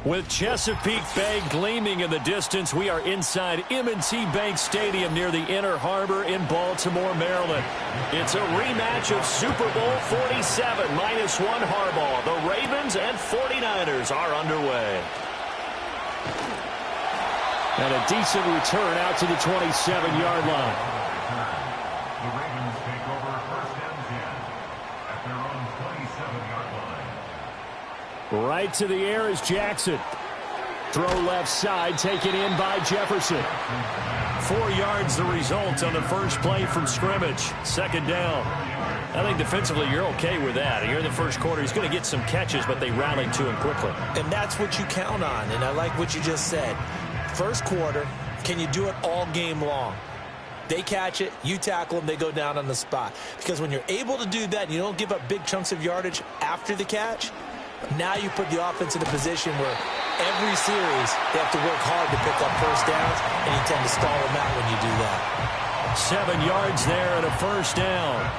With Chesapeake Bay gleaming in the distance, we are inside M&T Bank Stadium near the Inner Harbor in Baltimore, Maryland. It's a rematch of Super Bowl 47, -1 Harbaugh. The Ravens and 49ers are underway. And a decent return out to the 27-yard line. The Ravens take over first and 10 at their own 27-yard line. Right to the air is Jackson. Throw left side, taken in by Jefferson. 4 yards the result on the first play from scrimmage. Second down. I think defensively you're okay with that. Here in the first quarter, he's going to get some catches, but they rallied to him quickly. And that's what you count on, and I like what you just said. First quarter, can you do it all game long? They catch it, you tackle them, they go down on the spot. Because when you're able to do that and you don't give up big chunks of yardage after the catch, now you put the offense in a position where every series they have to work hard to pick up first downs, and you tend to stall them out when you do that. 7 yards there and a first down.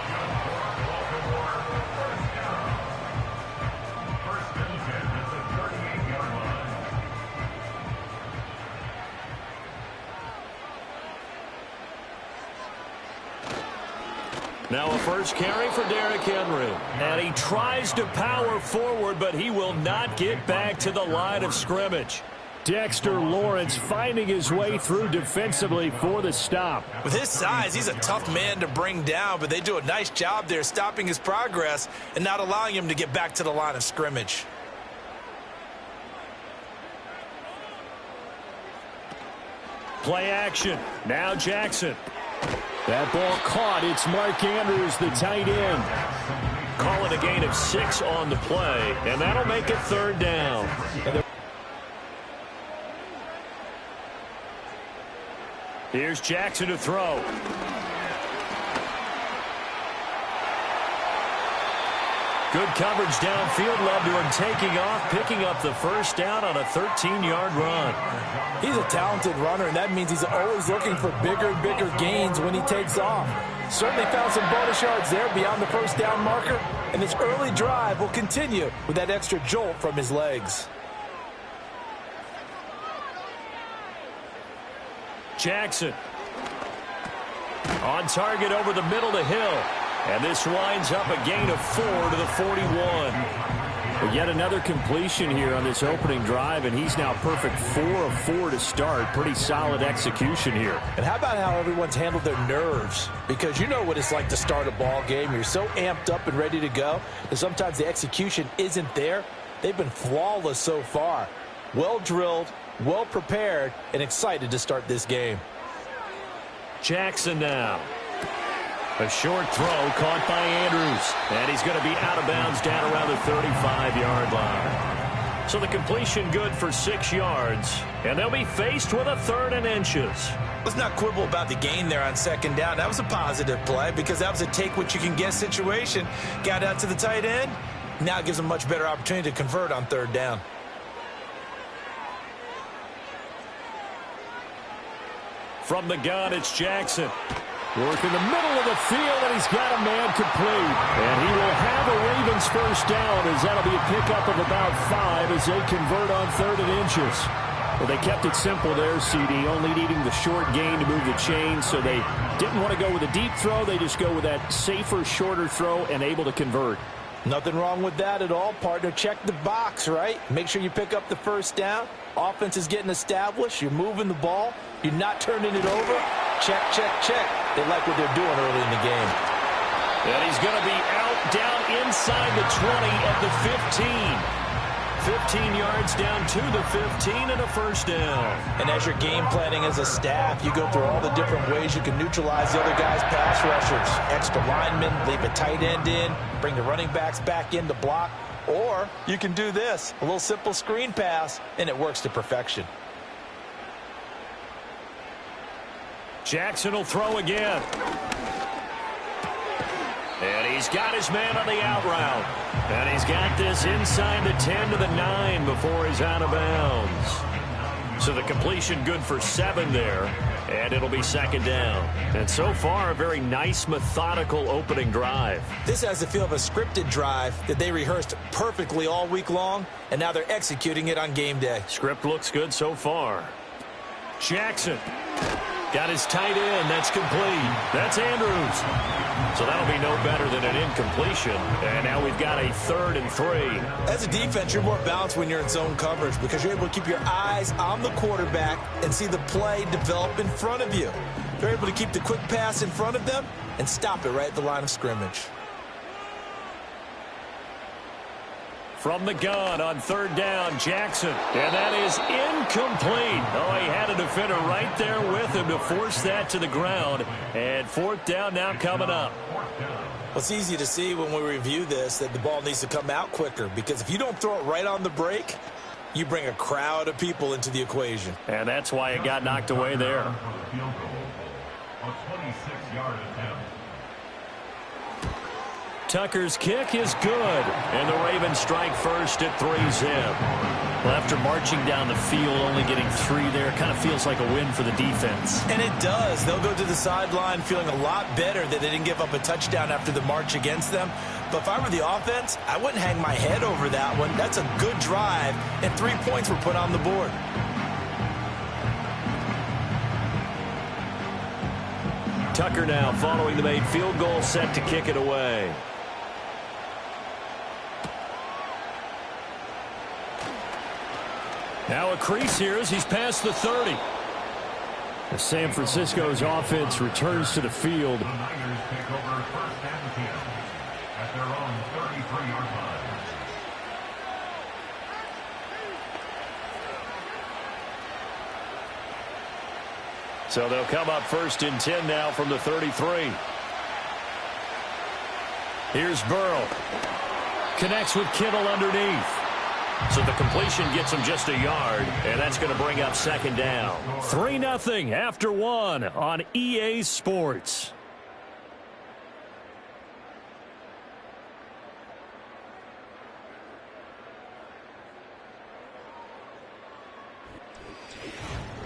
Now a first carry for Derrick Henry. And he tries to power forward, but he will not get back to the line of scrimmage. Dexter Lawrence finding his way through defensively for the stop. With his size, he's a tough man to bring down, but they do a nice job there stopping his progress and not allowing him to get back to the line of scrimmage. Play action. Now Jackson. That ball caught. It's Mark Andrews, the tight end. Call it a gain of 6 on the play, and that'll make it third down. Here's Jackson to throw. Good coverage downfield led to him taking off, picking up the first down on a 13-yard run. He's a talented runner, and that means he's always looking for bigger and bigger gains when he takes off. Certainly found some bonus yards there beyond the first down marker, and his early drive will continue with that extra jolt from his legs. Jackson on target over the middle to Hill. And this winds up a gain of 4 to the 41. But yet another completion here on this opening drive, and he's now perfect 4 of 4 to start. Pretty solid execution here. And how about how everyone's handled their nerves? Because you know what it's like to start a ball game. You're so amped up and ready to go that sometimes the execution isn't there. They've been flawless so far. Well drilled, well prepared, and excited to start this game. Jackson now. A short throw caught by Andrews. And he's going to be out of bounds down around the 35-yard line. So the completion good for 6 yards. And they'll be faced with a 3rd and inches. Let's not quibble about the gain there on second down. That was a positive play because that was a take-what-you-can-get situation. Got out to the tight end. Now it gives them a much better opportunity to convert on 3rd down. From the gun, it's Jackson. Work in the middle of the field, and he's got a man complete. And he will have a Ravens first down, as that'll be a pickup of about 5 as they convert on 3rd and inches. Well, they kept it simple there, CD, only needing the short gain to move the chain, so they didn't want to go with a deep throw. They just go with that safer, shorter throw and able to convert. Nothing wrong with that at all, partner. Check the box, right? Make sure you pick up the first down. Offense is getting established. You're moving the ball. You're not turning it over. Check, check, check. They like what they're doing early in the game. And he's going to be out down inside the 20 at the 15. 15 yards down to the 15 and a first down. And as you're game planning as a staff, you go through all the different ways you can neutralize the other guy's pass rushers. Extra linemen, leave a tight end in, bring the running backs back in to block. Or you can do this, a little simple screen pass, and it works to perfection. Jackson will throw again. And he's got his man on the out route. And he's got this inside the 10 to the 9 before he's out of bounds. So the completion good for 7 there. And it'll be second down. And so far, a very nice, methodical opening drive. This has the feel of a scripted drive that they rehearsed perfectly all week long, and now they're executing it on game day. Script looks good so far. Jackson got his tight end. That's complete. That's Andrews. So that'll be no better than an incompletion. And now we've got a 3rd and 3. As a defense, you're more balanced when you're in zone coverage because you're able to keep your eyes on the quarterback and see the play develop in front of you. You're able to keep the quick pass in front of them and stop it right at the line of scrimmage. From the gun on 3rd down, Jackson. And that is incomplete. Oh, he had a defender right there with him to force that to the ground. And 4th down now coming up. Well, it's easy to see when we review this that the ball needs to come out quicker because if you don't throw it right on the break, you bring a crowd of people into the equation. And that's why it got knocked away there. A 26-yard attempt. Tucker's kick is good. And the Ravens strike first at 3-zip. Well, after marching down the field, only getting 3 there, kind of feels like a win for the defense. And it does. They'll go to the sideline feeling a lot better that they didn't give up a touchdown after the march against them. But if I were the offense, I wouldn't hang my head over that one. That's a good drive, and 3 points were put on the board. Tucker now following the made field goal, set to kick it away. Now a crease here as he's past the 30. As San Francisco's offense returns to the field. The Niners take over 1st and 10 at their own 33-yard line. So they'll come up 1st and 10 now from the 33. Here's Burrow. Connects with Kittle underneath. So the completion gets him just a yard, and that's going to bring up 2nd down. 3-0 after 1 on EA Sports.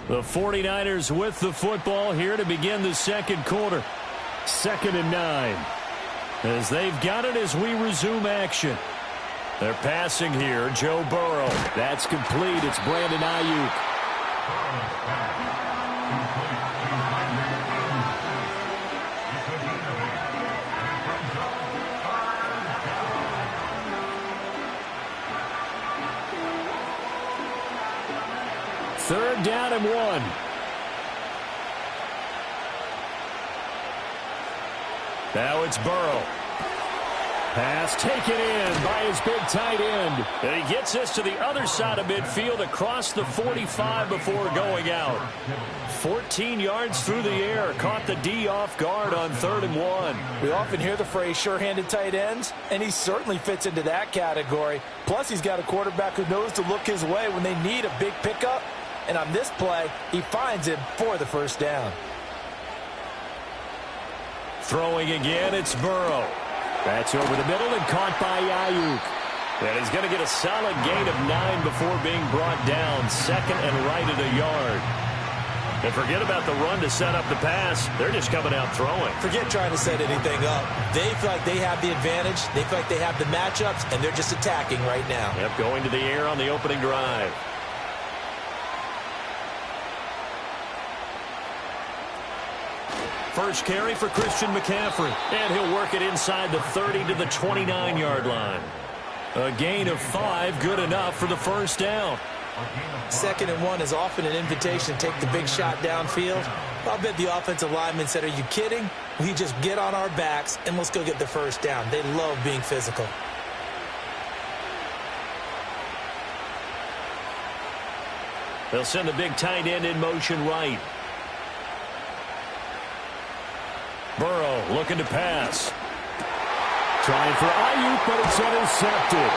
The 49ers with the football here to begin the 2nd quarter. 2nd and 9. As they've got it as we resume action. They're passing here, Joe Burrow. That's complete. It's Brandon Ayuk. Third down and 1. Now it's Burrow. Pass taken in by his big tight end. And he gets this to the other side of midfield across the 45 before going out. 14 yards through the air. Caught the D off guard on 3rd and 1. We often hear the phrase sure-handed tight ends, and he certainly fits into that category. Plus, he's got a quarterback who knows to look his way when they need a big pickup. And on this play, he finds him for the 1st down. Throwing again, it's Burrow. That's over the middle and caught by Ayuk. And he's going to get a solid gain of 9 before being brought down. 2nd and right at a yard. And forget about the run to set up the pass. They're just coming out throwing. Forget trying to set anything up. They feel like they have the advantage. They feel like they have the matchups, and they're just attacking right now. Yep, going to the air on the opening drive. first carry for Christian McCaffrey. And he'll work it inside the 30 to the 29-yard line. A gain of 5, good enough for the first down. 2nd and 1 is often an invitation to take the big shot downfield. I'll bet the offensive lineman said, are you kidding? We just get on our backs and let's go get the first down. They love being physical. They'll send the big tight end in motion right. Burrow looking to pass. Trying for Ayuk, but it's intercepted.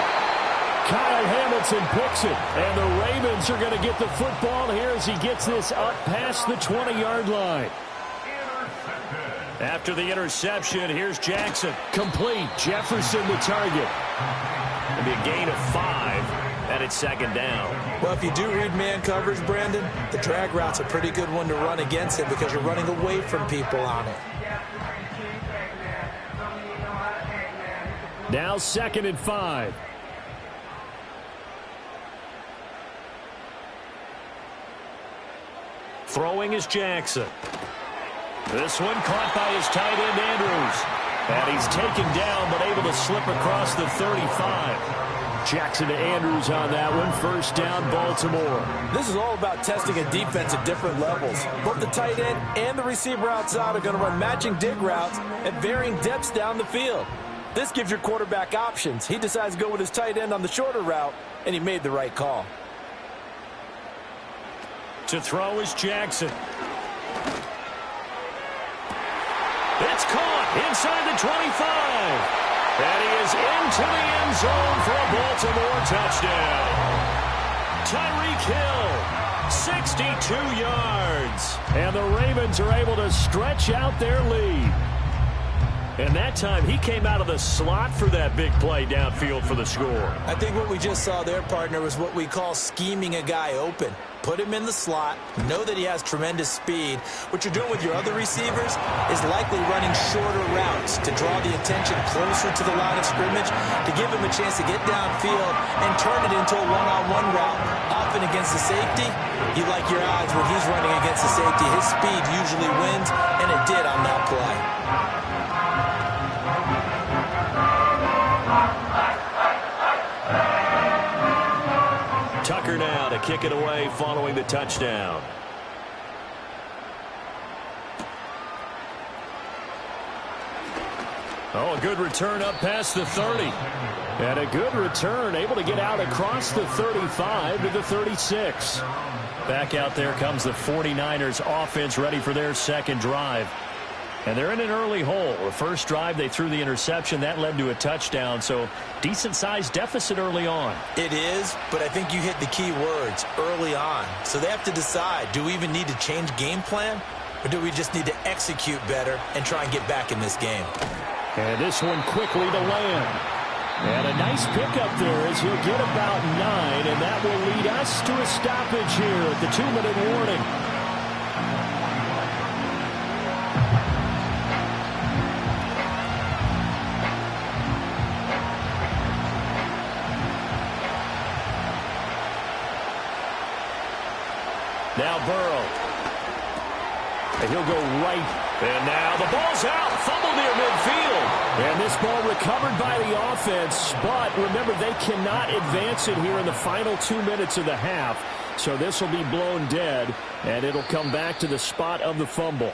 Kyle Hamilton picks it, and the Ravens are going to get the football here as he gets this up past the 20-yard line. After the interception, here's Jackson. Complete. Jefferson the target. It'll be a gain of 5, and it's 2nd down. Well, if you do read man coverage, Brandon, the drag route's a pretty good one to run against it because you're running away from people on it. Now 2nd and 5. Throwing is Jackson. This one caught by his tight end, Andrews. And he's taken down, but able to slip across the 35. Jackson to Andrews on that one. First down, Baltimore. This is all about testing a defense at different levels. Both the tight end and the receiver outside are going to run matching dig routes at varying depths down the field. This gives your quarterback options. He decides to go with his tight end on the shorter route, and he made the right call. To throw is Jackson. It's caught inside the 25. And he is into the end zone for a Baltimore touchdown. Tyreek Hill, 62 yards. And the Ravens are able to stretch out their lead. And that time, he came out of the slot for that big play downfield for the score. I think what we just saw there, partner, was what we call scheming a guy open. Put him in the slot, know that he has tremendous speed. What you're doing with your other receivers is likely running shorter routes to draw the attention closer to the line of scrimmage, to give him a chance to get downfield and turn it into a one-on-one route. Often against the safety, you like your odds when he's running against the safety. His speed usually wins, and it did on that play. Tucker now to kick it away following the touchdown. Oh, a good return up past the 30. And a good return, able to get out across the 35 to the 36. Back out there comes the 49ers offense ready for their second drive. And they're in an early hole. The first drive, they threw the interception. That led to a touchdown, so decent-sized deficit early on. It is, but I think you hit the key words, early on. So they have to decide, do we even need to change game plan, or do we just need to execute better and try and get back in this game? And this one quickly to land. And a nice pickup there as he'll get about 9, and that will lead us to a stoppage here at the 2-minute warning. Now Burrow. And he'll go right. And now the ball's out. Fumble near midfield. And this ball recovered by the offense. But remember, they cannot advance it here in the final 2 minutes of the half. So this will be blown dead. And it'll come back to the spot of the fumble.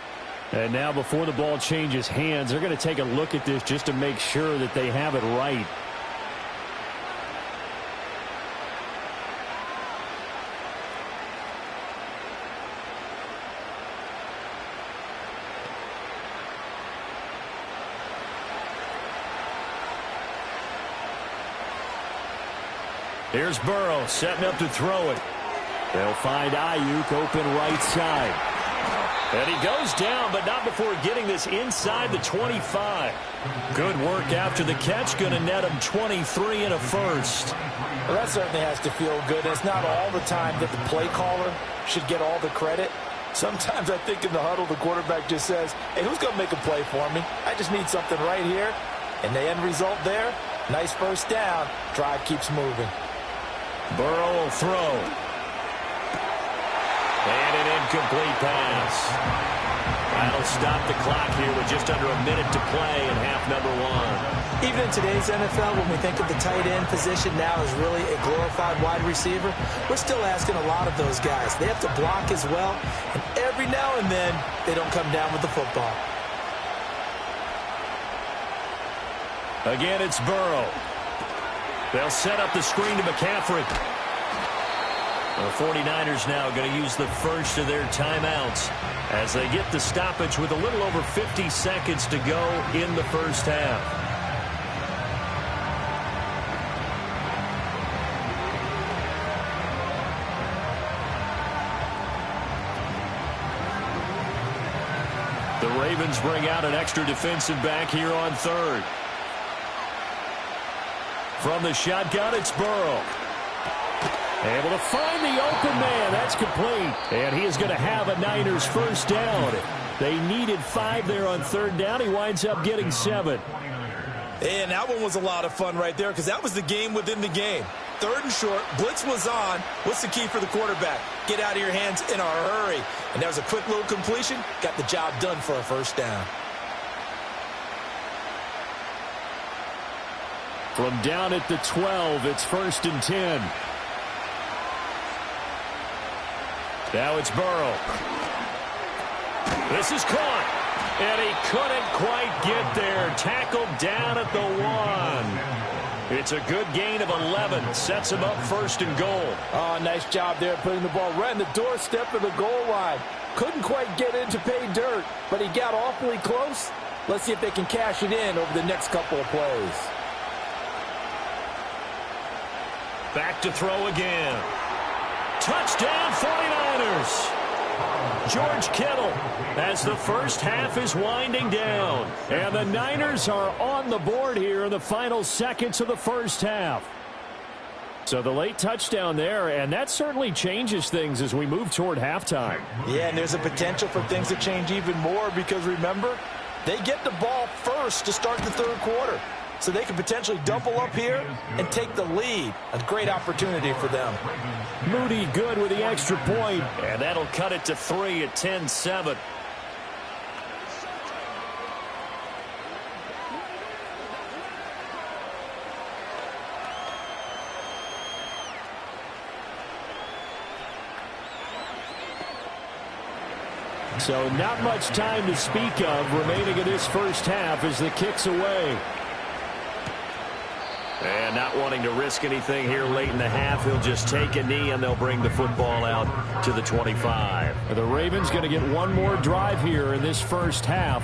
And now before the ball changes hands, they're going to take a look at this just to make sure that they have it right. Here's Burrow setting up to throw it. They'll find Ayuk open right side. And he goes down, but not before getting this inside the 25. Good work after the catch. Going to net him 23 and a first. Well, that certainly has to feel good. It's not all the time that the play caller should get all the credit. Sometimes I think in the huddle, the quarterback just says, hey, who's going to make a play for me? I just need something right here. And the end result there, nice first down. Drive keeps moving. Burrow will throw. And an incomplete pass. That'll stop the clock here with just under a minute to play in half number one. Even in today's NFL, when we think of the tight end position now as really a glorified wide receiver, we're still asking a lot of those guys. They have to block as well, and every now and then, they don't come down with the football. Again, it's Burrow. They'll set up the screen to McCaffrey. The 49ers now going to use the first of their timeouts as they get the stoppage with a little over 50 seconds to go in the first half. The Ravens bring out an extra defensive back here on third. From the shotgun, it's Burrow. Able to find the open man. That's complete. And he is going to have a Niners first down. They needed 5 there on third down. He winds up getting 7. And that one was a lot of fun right there because that was the game within the game. Third and short, blitz was on. What's the key for the quarterback? Get out of your hands in a hurry. And that was a quick little completion. Got the job done for a first down. From down at the 12, it's 1st and 10. Now it's Burrow. This is caught. And he couldn't quite get there. Tackled down at the 1. It's a good gain of 11. Sets him up 1st and goal. Oh, nice job there putting the ball right in the doorstep of the goal line. Couldn't quite get in to pay dirt, but he got awfully close. Let's see if they can cash it in over the next couple of plays. Back to throw again. Touchdown 49ers. George Kittle as the first half is winding down. And the Niners are on the board here in the final seconds of the first half. So the late touchdown there, and that certainly changes things as we move toward halftime. Yeah, and there's a potential for things to change even more because, remember, they get the ball first to start the third quarter. So they could potentially double up here and take the lead. A great opportunity for them. Moody good with the extra point, and that'll cut it to 3 at 10-7. So not much time to speak of remaining in this first half as the kick's away. And not wanting to risk anything here late in the half, he'll just take a knee and they'll bring the football out to the 25. The Ravens going to get one more drive here in this first half.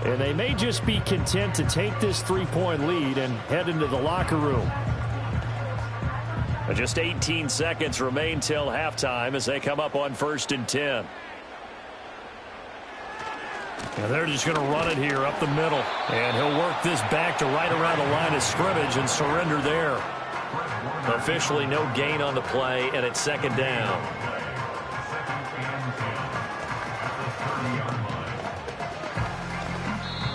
And they may just be content to take this 3-point lead and head into the locker room. Just 18 seconds remain till halftime as they come up on 1st and 10. And they're just going to run it here up the middle. And he'll work this back to right around the line of scrimmage and surrender there. Officially no gain on the play, and it's 2nd down.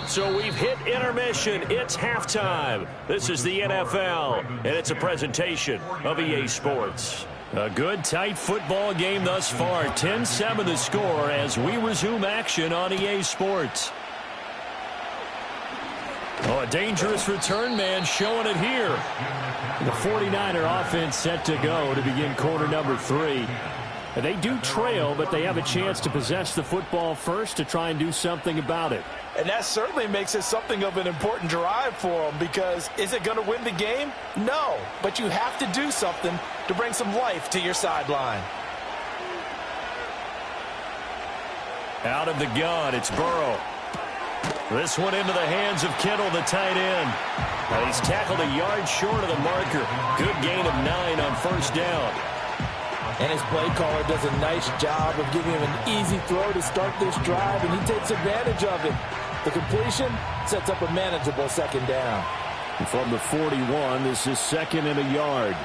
So we've hit intermission. It's halftime. This is the NFL, and it's a presentation of EA Sports. A good, tight football game thus far. 10-7 the score as we resume action on EA Sports. Oh, a dangerous return man showing it here. The 49er offense set to go to begin quarter number 3. And they do trail, but they have a chance to possess the football first to try and do something about it. And that certainly makes it something of an important drive for them because is it going to win the game? No, but you have to do something to bring some life to your sideline. Out of the gun, it's Burrow. This one into the hands of Kittle, the tight end. And he's tackled a yard short of the marker. Good gain of 9 on 1st down. And his play caller does a nice job of giving him an easy throw to start this drive, and he takes advantage of it. The completion sets up a manageable 2nd down. And from the 41, this is 2nd and a yard.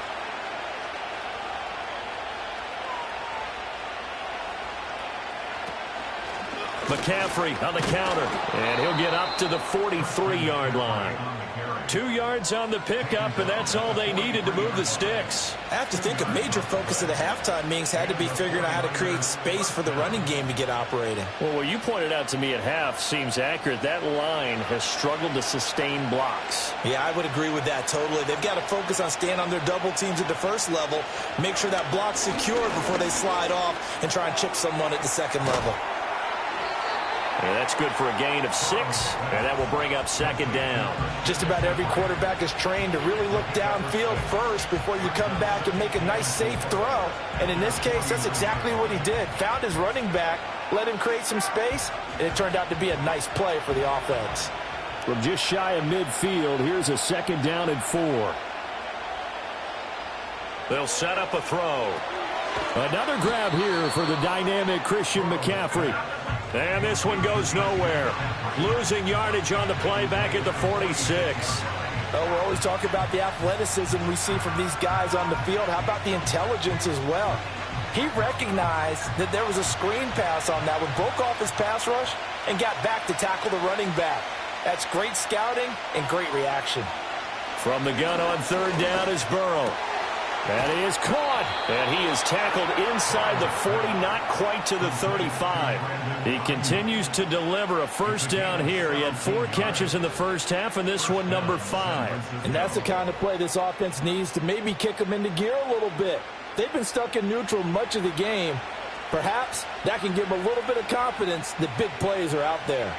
McCaffrey on the counter, and he'll get up to the 43-yard line. 2 yards on the pickup, and that's all they needed to move the sticks. I have to think a major focus of the halftime meetings had to be figuring out how to create space for the running game to get operating. Well, what you pointed out to me at half seems accurate. That line has struggled to sustain blocks. Yeah, I would agree with that totally. They've got to focus on staying on their double teams at the first level, make sure that block's secure before they slide off and try and chip someone at the second level. And that's good for a gain of 6, and that will bring up second down. Just about every quarterback is trained to really look downfield first before you come back and make a nice, safe throw. And in this case, that's exactly what he did. Found his running back, let him create some space, and it turned out to be a nice play for the offense. From just shy of midfield, here's a second down and 4. They'll set up a throw. Another grab here for the dynamic Christian McCaffrey. And this one goes nowhere. Losing yardage on the play back at the 46. Oh, we're always talking about the athleticism we see from these guys on the field. How about the intelligence as well? He recognized that there was a screen pass on that one, broke off his pass rush, and got back to tackle the running back. That's great scouting and great reaction. From the gun on third down is Burrow. And he is caught, and he is tackled inside the 40, not quite to the 35. He continues to deliver a first down here. He had 4 catches in the first half, and this one number 5. And that's the kind of play this offense needs to maybe kick them into gear a little bit. They've been stuck in neutral much of the game. Perhaps that can give them a little bit of confidence that big plays are out there.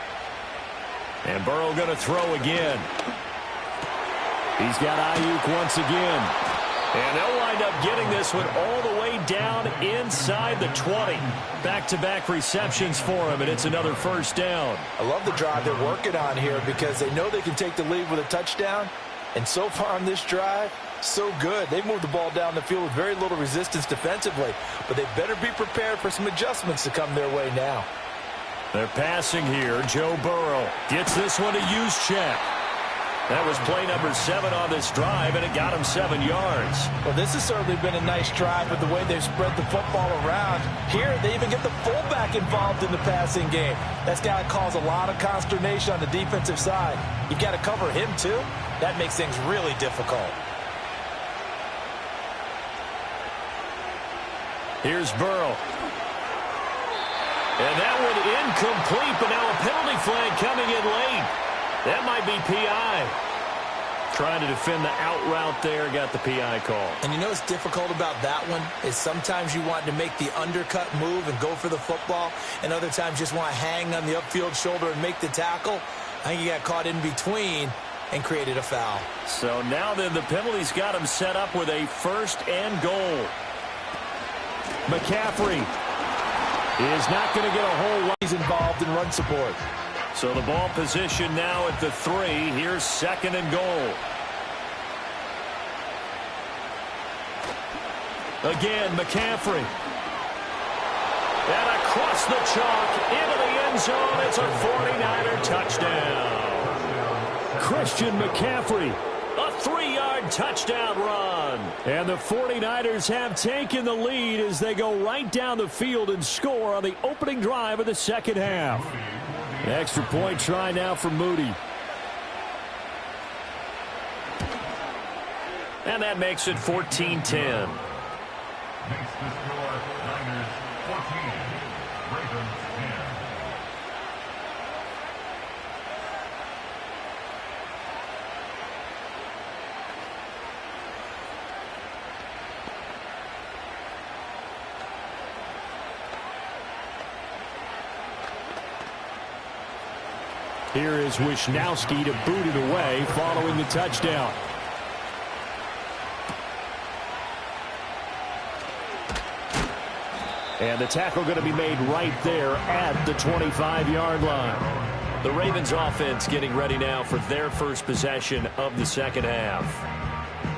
And Burrow going to throw again. He's got Ayuk once again. And they'll wind up getting this one all the way down inside the 20. Back-to-back receptions for him, and it's another first down. I love the drive they're working on here because they know they can take the lead with a touchdown. And so far on this drive, so good. They moved the ball down the field with very little resistance defensively. But they better be prepared for some adjustments to come their way now. They're passing here. Joe Burrow gets this one to Juszczyk. That was play number 7 on this drive, and it got him 7 yards. Well, this has certainly been a nice drive with the way they've spread the football around. Here, they even get the fullback involved in the passing game. That's got to cause a lot of consternation on the defensive side. You've got to cover him, too. That makes things really difficult. Here's Burrow. And that one incomplete, but now a penalty flag coming in late. That might be P.I. Trying to defend the out route there, got the P.I. call. And you know what's difficult about that one is sometimes you want to make the undercut move and go for the football, and other times just want to hang on the upfield shoulder and make the tackle. I think he got caught in between and created a foul. So now then the penalty's got him set up with a first and goal. McCaffrey is not going to get a whole lot. He's involved in run support. So the ball position now at the 3. Here's second and goal. Again, McCaffrey. And across the chalk into the end zone. It's a 49er touchdown. Christian McCaffrey. A 3-yard touchdown run. And the 49ers have taken the lead as they go right down the field and score on the opening drive of the second half. An extra point try now for Moody. And that makes it 14-10. Makes the score Niners 14, Ravens 10. Here is Wisnowski to boot it away following the touchdown. And the tackle going to be made right there at the 25-yard line. The Ravens offense getting ready now for their first possession of the second half.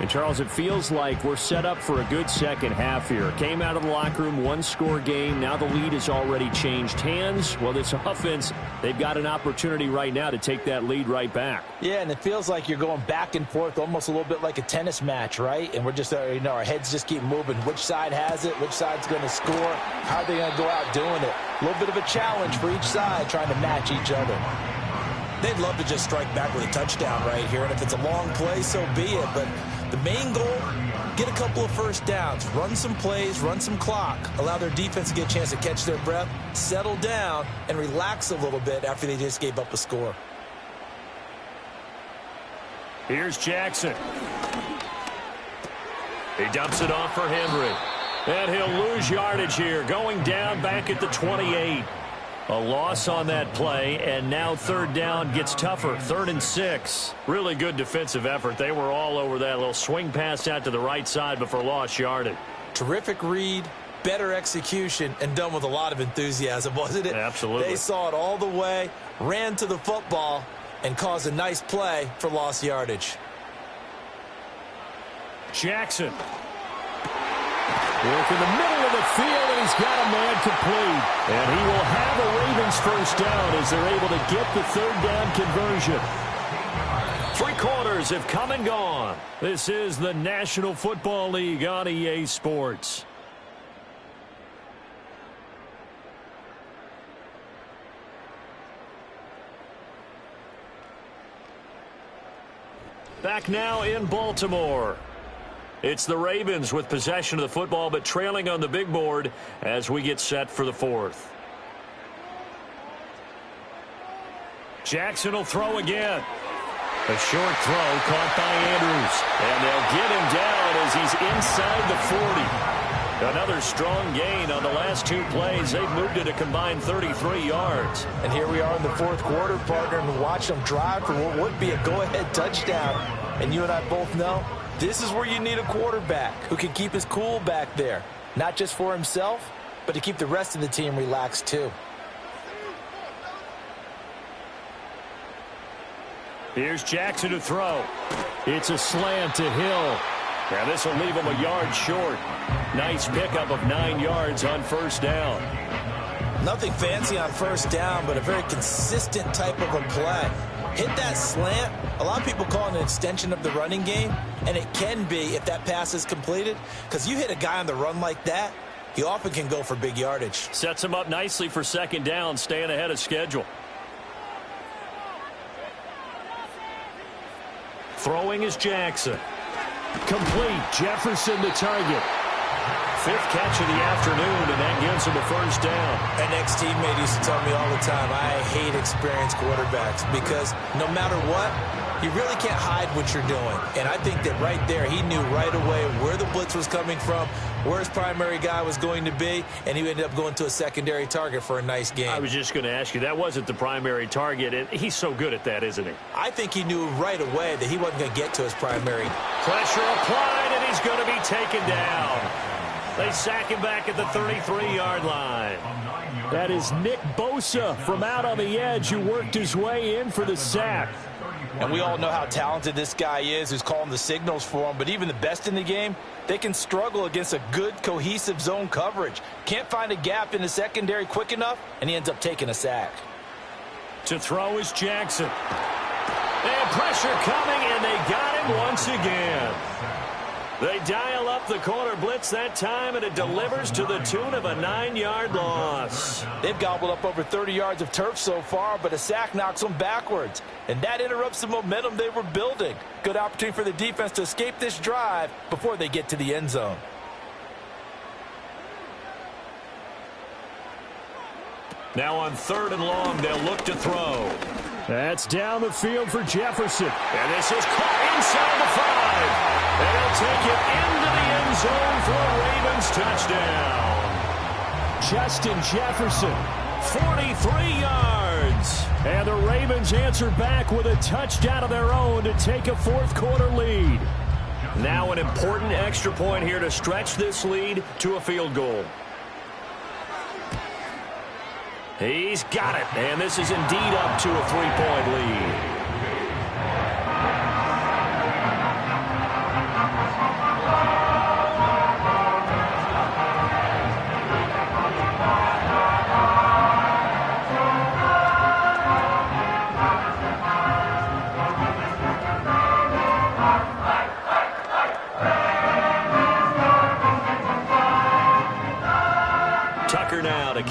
And, Charles, it feels like we're set up for a good second half here. Came out of the locker room, one-score game. Now the lead has already changed hands. Well, this offense, they've got an opportunity right now to take that lead right back. Yeah, and it feels like you're going back and forth almost a little bit like a tennis match, right? And we're just, our heads just keep moving. Which side has it? Which side's going to score? How are they going to go out doing it? A little bit of a challenge for each side trying to match each other. They'd love to just strike back with a touchdown right here, and if it's a long play, so be it. But the main goal, get a couple of first downs, run some plays, run some clock, allow their defense to get a chance to catch their breath, settle down, and relax a little bit after they just gave up a score. Here's Jackson. He dumps it off for Henry. And he'll lose yardage here, going down back at the 28. A loss on that play, and now third down gets tougher. 3rd and 6. Really good defensive effort. They were all over that little swing pass out to the right side before lost yardage. Terrific read, better execution, and done with a lot of enthusiasm, wasn't it? Absolutely. They saw it all the way, ran to the football, and caused a nice play for lost yardage. Jackson. Work in the middle of the field, and he's got a man complete. And he will have a Ravens first down as they're able to get the third down conversion. 3 quarters have come and gone. This is the National Football League on EA Sports. Back now in Baltimore. It's the Ravens with possession of the football, but trailing on the big board as we get set for the 4th. Jackson will throw again. A short throw caught by Andrews. And they'll get him down as he's inside the 40. Another strong gain on the last 2 plays. They've moved it a combined 33 yards. And here we are in the 4th quarter, partner, and watch them drive for what would be a go-ahead touchdown. And you and I both know this is where you need a quarterback who can keep his cool back there. Not just for himself, but to keep the rest of the team relaxed too. Here's Jackson to throw. It's a slant to Hill. Now this will leave him a yard short. Nice pickup of 9 yards on first down. Nothing fancy on first down, but a very consistent type of a play. Hit that slant. A lot of people call it an extension of the running game, and it can be if that pass is completed, because you hit a guy on the run like that, he often can go for big yardage. Sets him up nicely for second down, staying ahead of schedule. Throwing is Jackson. Complete. Jefferson the target. 5th catch of the afternoon, and that gives him a first down. An ex-teammate used to tell me all the time, I hate experienced quarterbacks because no matter what, you really can't hide what you're doing. And I think that right there, he knew right away where the blitz was coming from, where his primary guy was going to be, and he ended up going to a secondary target for a nice game. I was just going to ask you, that wasn't the primary target, and he's so good at that, isn't he? I think he knew right away that he wasn't going to get to his primary. Pressure applied, and he's going to be taken down. They sack him back at the 33-yard line. That is Nick Bosa from out on the edge who worked his way in for the sack. And we all know how talented this guy is who's calling the signals for him, but even the best in the game, they can struggle against a good, cohesive zone coverage. Can't find a gap in the secondary quick enough, and he ends up taking a sack. To throw is Jackson. And pressure coming, and they got him once again. They dial up the corner blitz that time, and it delivers to the tune of a 9-yard loss. They've gobbled up over 30 yards of turf so far, but a sack knocks them backwards. And that interrupts the momentum they were building. Good opportunity for the defense to escape this drive before they get to the end zone. Now on 3rd and long, they'll look to throw. That's down the field for Jefferson. And this is caught inside the 5. And he'll take it into the end zone for a Ravens touchdown. Justin Jefferson, 43 yards. And the Ravens answer back with a touchdown of their own to take a 4th quarter lead. Now an important extra point here to stretch this lead to a field goal. He's got it, and this is indeed up to a 3-point lead.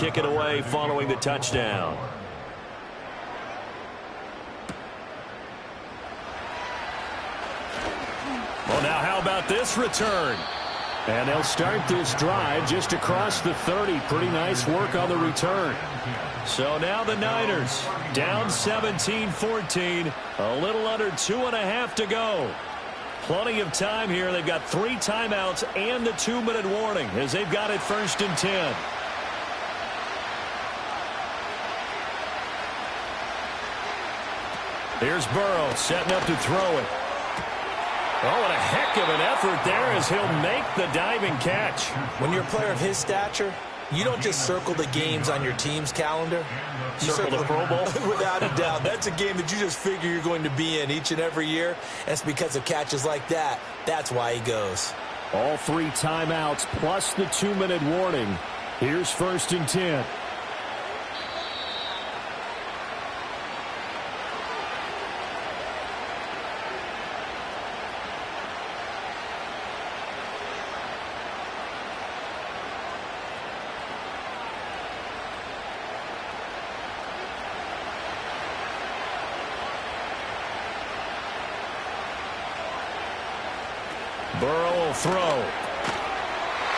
kick it away following the touchdown. Well, now how about this return? And they'll start this drive just across the 30. Pretty nice work on the return. So now the Niners down 17-14. A little under 2.5 to go. Plenty of time here. They've got 3 timeouts and the 2-minute warning as they've got it 1st and 10. Here's Burrow setting up to throw it. Oh, and a heck of an effort there as he'll make the diving catch. When you're a player of his stature, you don't just circle the games on your team's calendar. You circle the Pro Bowl? Without a doubt. That's a game that you just figure you're going to be in each and every year. And it's because of catches like that. That's why he goes. All 3 timeouts plus the 2-minute warning. Here's 1st and 10. Burrow will throw.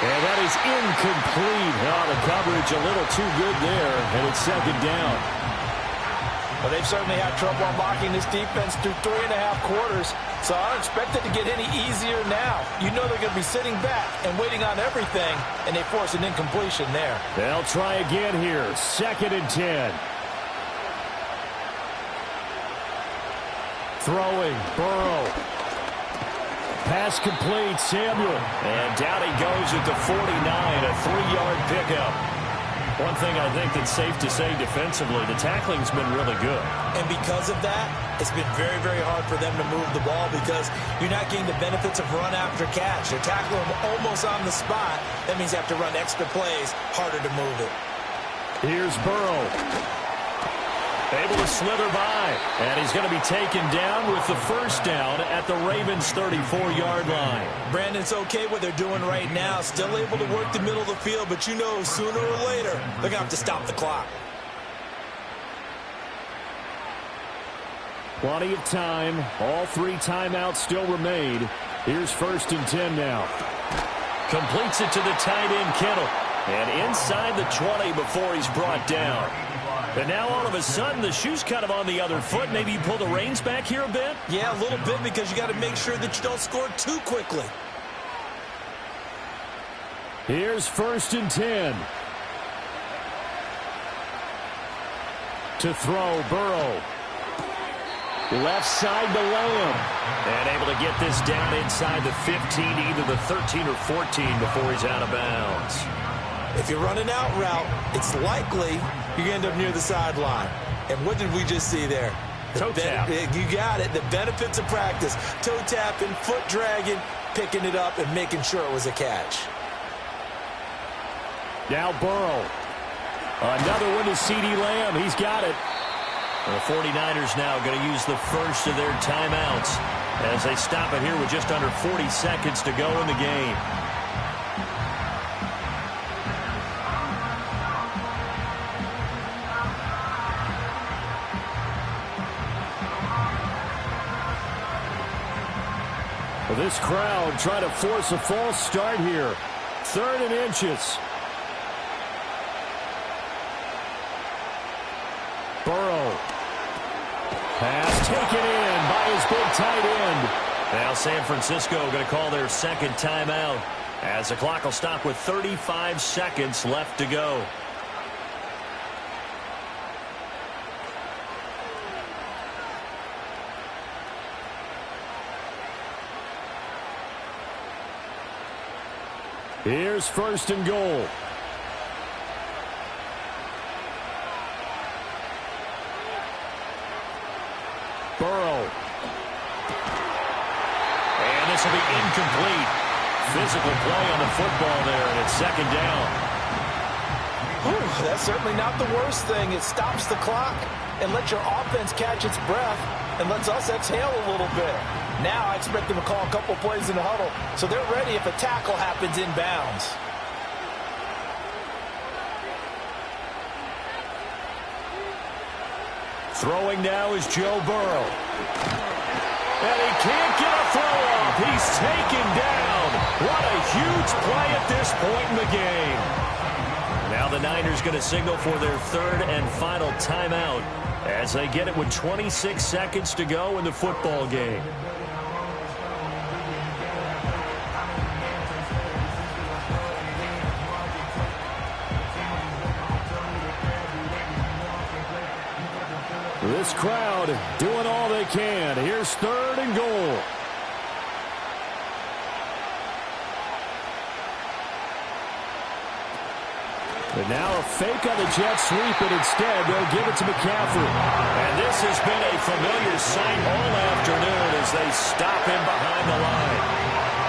And that is incomplete. Oh, the coverage a little too good there, and it's 2nd down. Well, they've certainly had trouble unlocking this defense through 3.5 quarters, so I don't expect it to get any easier now. You know they're going to be sitting back and waiting on everything, and they force an incompletion there. They'll try again here. 2nd and 10. Throwing, Burrow. Pass complete, Samuel. And down he goes at the 49, a 3-yard pickup. One thing I think that's safe to say defensively, the tackling's been really good. And because of that, it's been very, very hard for them to move the ball because you're not getting the benefits of run after catch. They're tackling them almost on the spot. That means you have to run extra plays, harder to move it. Here's Burrow. Able to slither by, and he's going to be taken down with the 1st down at the Ravens' 34-yard line. Brandon, it's okay what they're doing right now. Still able to work the middle of the field, but you know sooner or later they're going to have to stop the clock. Plenty of time. All 3 timeouts still remain. Here's 1st and 10 now. Completes it to the tight end, Kittle. And inside the 20 before he's brought down. And now all of a sudden the shoe's kind of on the other foot. Maybe you pull the reins back here a bit? Yeah, a little bit because you got to make sure that you don't score too quickly. Here's 1st and 10. To throw, Burrow. Left side to Lamb. And able to get this down inside the 15, either the 13 or 14 before he's out of bounds. If you're running out route, it's likely you're going to end up near the sideline. And what did we just see there? Toe tap. You got it. The benefits of practice. Toe tapping, foot dragging, picking it up, and making sure it was a catch. Now Burrow. Another one to CeeDee Lamb. He's got it. The 49ers now going to use the 1st of their timeouts as they stop it here with just under 40 seconds to go in the game. This crowd trying to force a false start here. 3rd and inches. Burrow. Pass taken in by his big tight end. Now San Francisco going to call their 2nd timeout as the clock will stop with 35 seconds left to go. Here's 1st and goal. Burrow. And this will be incomplete. Physical play on the football there, and it's 2nd down. Whew, that's certainly not the worst thing. It stops the clock and lets your offense catch its breath and lets us exhale a little bit. Now I expect them to call a couple plays in the huddle, so they're ready if a tackle happens inbounds. Throwing now is Joe Burrow. And he can't get a throw off. He's taken down. What a huge play at this point in the game. Now the Niners going to signal for their third and final timeout as they get it with 26 seconds to go in the football game. This crowd doing all they can. Here's third and goal. And now a fake on the jet sweep, and instead they'll give it to McCaffrey. And this has been a familiar sight all afternoon as they stop him behind the line.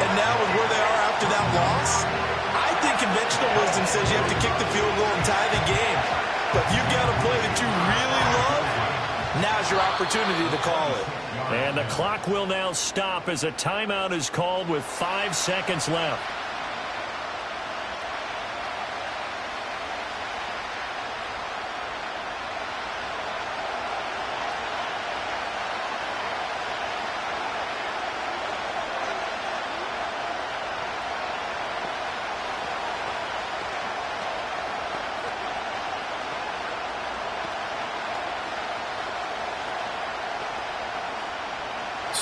And now with where they are after that loss, I think conventional wisdom says you have to kick the field goal and tie the game. But if you've got a play that you really love, now's your opportunity to call it. And the clock will now stop as a timeout is called with 5 seconds left.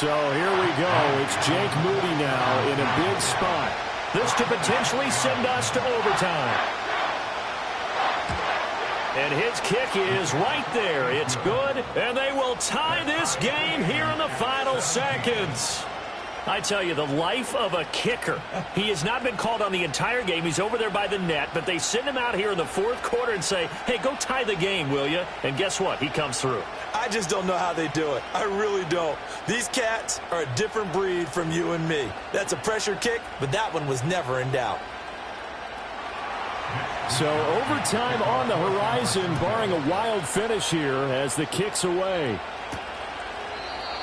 So here we go. It's Jake Moody now in a big spot. This to potentially send us to overtime. And his kick is right there. It's good, and they will tie this game here in the final seconds. I tell you, the life of a kicker. He has not been called on the entire game. He's over there by the net, but they send him out here in the fourth quarter and say, hey, go tie the game, will you? And guess what? He comes through. I just don't know how they do it. I really don't. These cats are a different breed from you and me. That's a pressure kick, but that one was never in doubt. So overtime on the horizon, barring a wild finish here as the kick's away.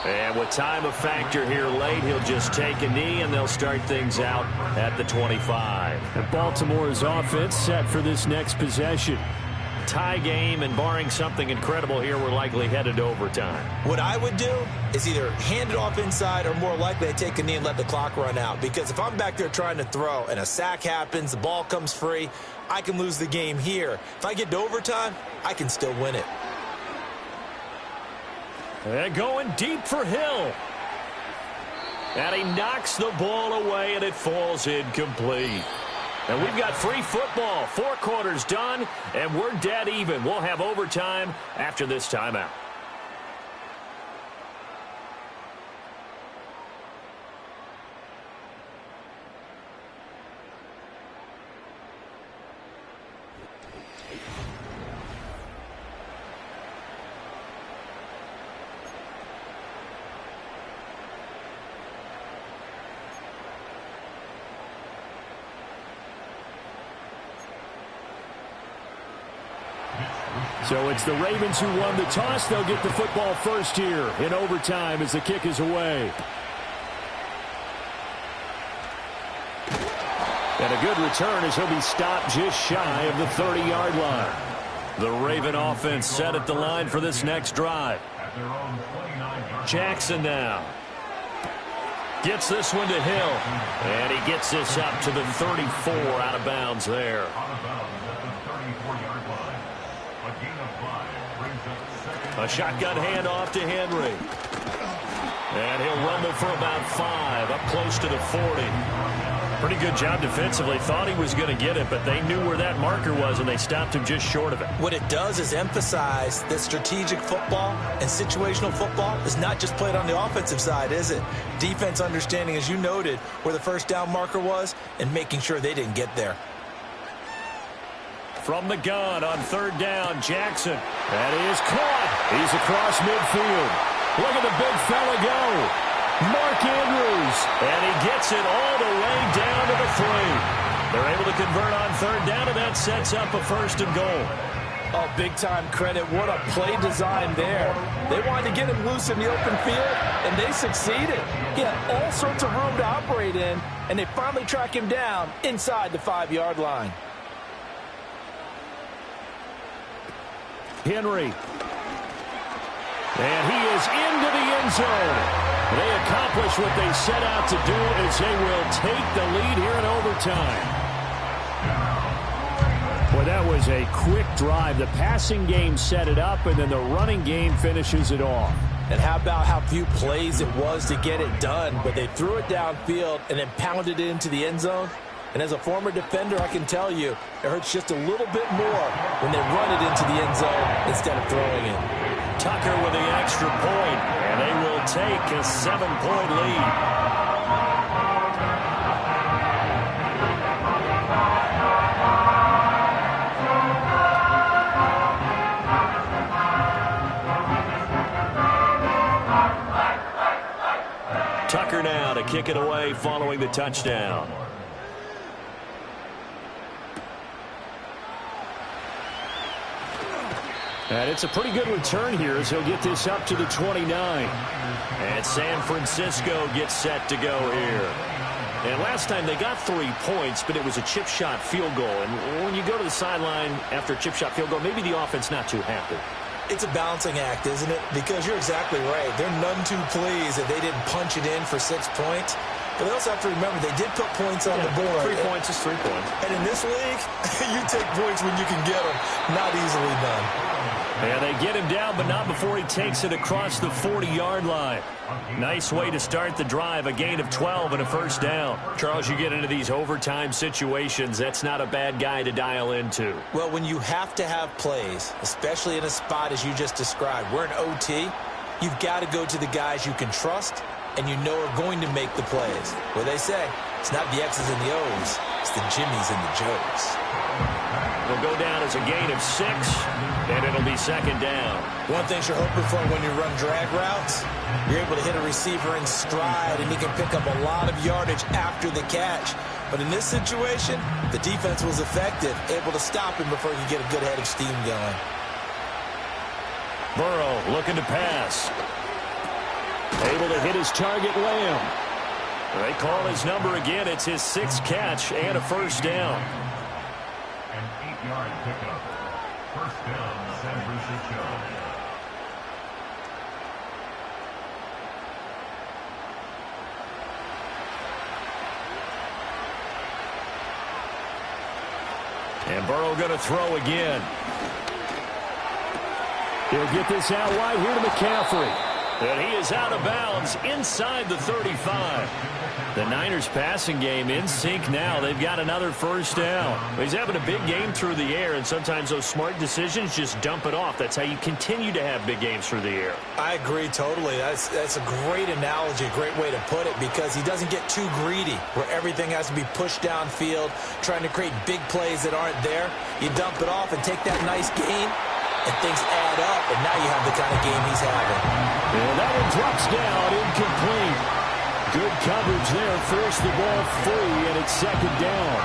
And with time a factor here late, he'll just take a knee, and they'll start things out at the 25. And Baltimore's offense set for this next possession. Tie game, and barring something incredible here, we're likely headed to overtime. What I would do is either hand it off inside or more likely I take a knee and let the clock run out. Because if I'm back there trying to throw and a sack happens, the ball comes free, I can lose the game here. If I get to overtime, I can still win it. And going deep for Hill. And he knocks the ball away, and it falls incomplete. And we've got free football. 4 quarters done, and we're dead even. We'll have overtime after this timeout. So it's the Ravens who won the toss. They'll get the football first here in overtime as the kick is away. And a good return as he'll be stopped just shy of the 30-yard line. The Raven offense set at the line for this next drive. Jackson now. Gets this one to Hill. And he gets this up to the 34 out of bounds there. A shotgun handoff to Henry. And he'll rumble for about 5, up close to the 40. Pretty good job defensively. Thought he was going to get it, but they knew where that marker was, and they stopped him just short of it. What it does is emphasize that strategic football and situational football is not just played on the offensive side, is it? Defense understanding, as you noted, where the first down marker was and making sure they didn't get there. From the gun on third down, Jackson. And he is caught. He's across midfield. Look at the big fella go. Mark Andrews. And he gets it all the way down to the 3. They're able to convert on third down, and that sets up a first and goal. Oh, big-time credit. What a play design there. They wanted to get him loose in the open field, and they succeeded. He had all sorts of room to operate in, and they finally track him down inside the 5-yard line. Henry. And he is into the end zone. They accomplish what they set out to do as they will take the lead here in overtime. Well, that was a quick drive. The passing game set it up, and then the running game finishes it off. And how about how few plays it was to get it done, but they threw it downfield and then pounded it into the end zone. And as a former defender, I can tell you, it hurts just a little bit more when they run it into the end zone instead of throwing it. Tucker with the extra point, and they will take a 7-point lead. Tucker now to kick it away following the touchdown. And it's a pretty good return here as he'll get this up to the 29. And San Francisco gets set to go here. And last time they got 3 points, but it was a chip shot field goal. And when you go to the sideline after a chip shot field goal, maybe the offense not too happy. It's a balancing act, isn't it? Because you're exactly right. They're none too pleased that they didn't punch it in for 6 points. But they also have to remember they did put points on the board. 3 points is 3 points. And in this league, you take points when you can get them. Not easily done. And they get him down, but not before he takes it across the 40-yard line. Nice way to start the drive, a gain of 12 and a first down. Charles, you get into these overtime situations, that's not a bad guy to dial into. Well, when you have to have plays, especially in a spot as you just described, we're in OT, you've got to go to the guys you can trust and you know are going to make the plays. What they say, it's not the X's and the O's, it's the Jimmies and the Joes. It'll go down as a gain of 6, and it'll be second down. One thing you're hoping for when you run drag routes, you're able to hit a receiver in stride, and he can pick up a lot of yardage after the catch. But in this situation, the defense was effective, able to stop him before he could get a good head of steam going. Burrow looking to pass. Able to hit his target, Lamb. They call his number again. It's his 6th catch and a first down. An 8-yard pickup. First down, San Francisco. And Burrow going to throw again. He'll get this out wide here to McCaffrey. And he is out of bounds inside the 35. The Niners passing game in sync now. They've got another first down. He's having a big game through the air, and sometimes those smart decisions just dump it off. That's how you continue to have big games through the air. I agree totally. That's a great analogy, a great way to put it, because he doesn't get too greedy where everything has to be pushed downfield, trying to create big plays that aren't there. You dump it off and take that nice gain, and things add up, and now you have the kind of game he's having. And that one drops down, incomplete. Good coverage there, forced the ball free, and it's second down.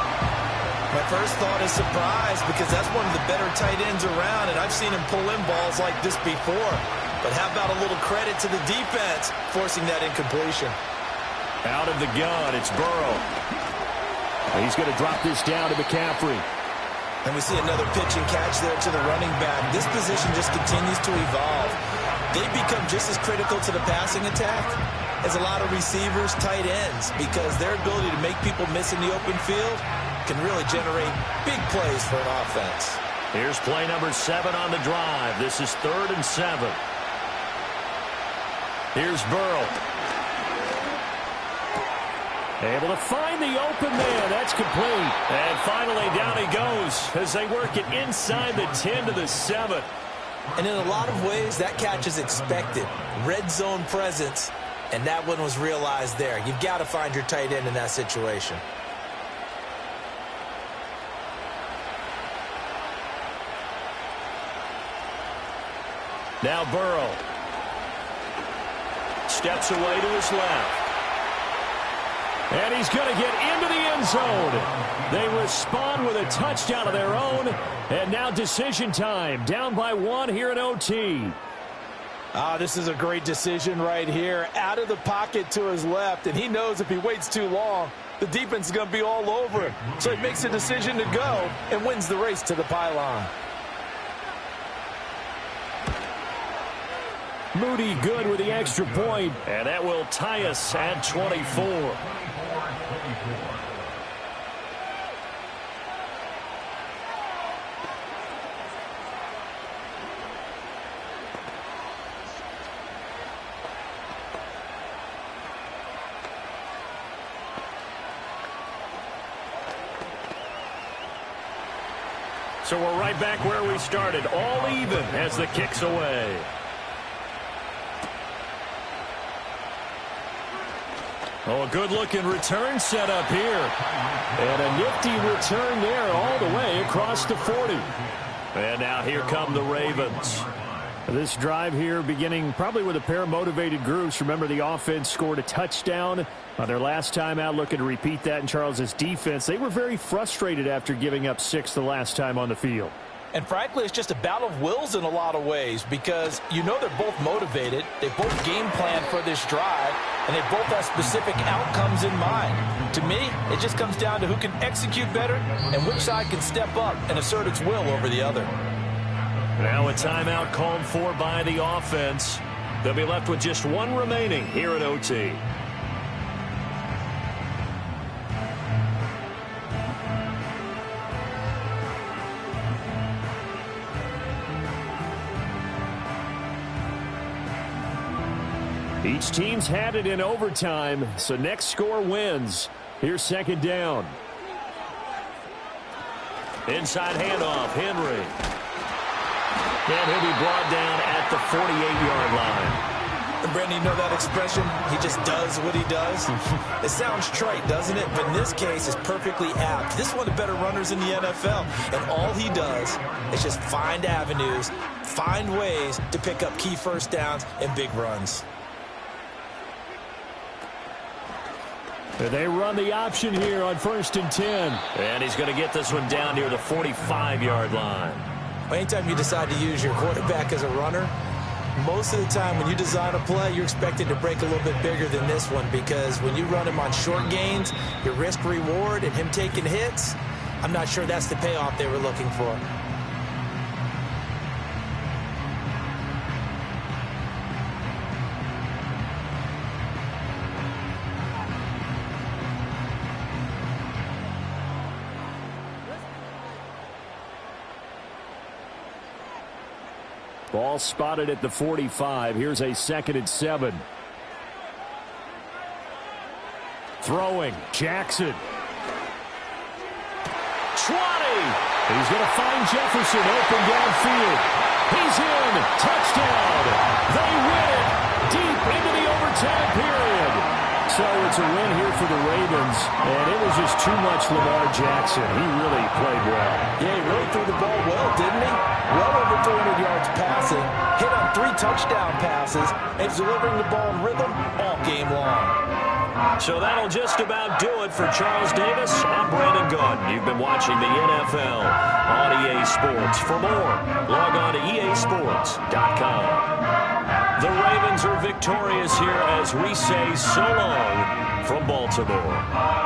My first thought is surprise, because that's one of the better tight ends around, and I've seen him pull in balls like this before. But how about a little credit to the defense forcing that incompletion? Out of the gun, it's Burrow. He's going to drop this down to McCaffrey. And we see another pitch and catch there to the running back. This position just continues to evolve. They become just as critical to the passing attack as a lot of receivers, tight ends, because their ability to make people miss in the open field can really generate big plays for an offense. Here's play number 7 on the drive. This is 3rd and 7. Here's Burrow. Able to find the open man. That's complete. And finally down he goes as they work it inside the 10 to the 7. And in a lot of ways, that catch is expected. Red zone presence, and that one was realized there. You've got to find your tight end in that situation. Now Burrow steps away to his left. And he's going to get into the end zone. They respond with a touchdown of their own. And now decision time. Down by 1 here in OT. This is a great decision right here. Out of the pocket to his left. And he knows if he waits too long, the defense is going to be all over him. So he makes a decision to go and wins the race to the pylon. Moody good with the extra point, and that will tie us at 24. So we're right back where we started, all even as the kick's away. Oh, a good-looking return set up here. And a nifty return there all the way across the 40. And now here come the Ravens. This drive here beginning probably with a pair of motivated groups. Remember, the offense scored a touchdown on their last time out, looking to repeat that in Charles's defense. They were very frustrated after giving up 6 the last time on the field. And frankly, it's just a battle of wills in a lot of ways because you know they're both motivated. They both game plan for this drive, and they both have specific outcomes in mind. To me, it just comes down to who can execute better and which side can step up and assert its will over the other. Now a timeout called for by the offense. They'll be left with just one remaining here at OT. Each team's had it in overtime, so next score wins. Here's second down. Inside handoff, Henry. And he'll be brought down at the 48-yard line. And Brandon, you know that expression? He just does what he does. It sounds trite, doesn't it? But in this case, it's perfectly apt. This is one of the better runners in the NFL. And all he does is just find avenues, find ways to pick up key first downs and big runs. They run the option here on 1st and 10. And he's going to get this one down near the 45-yard line. Anytime you decide to use your quarterback as a runner, most of the time when you design a play, you're expected to break a little bit bigger than this one because when you run him on short gains, your risk-reward and him taking hits, I'm not sure that's the payoff they were looking for. Ball spotted at the 45. Here's a 2nd and 7. Throwing. Jackson. 20. He's going to find Jefferson open downfield. He's in. Touchdown. They win it deep into the overtime period. So it's a win here for the Ravens, and it was just too much Lamar Jackson. He really played well. Yeah, he really threw the ball well, didn't he? Well over 300 yards passing, hit on 3 touchdown passes, and he's delivering the ball in rhythm all game long. So that'll just about do it for Charles Davis. I'm Brandon Gaudin. You've been watching the NFL on EA Sports. For more, log on to easports.com. The Ravens are victorious here as we say so long from Baltimore.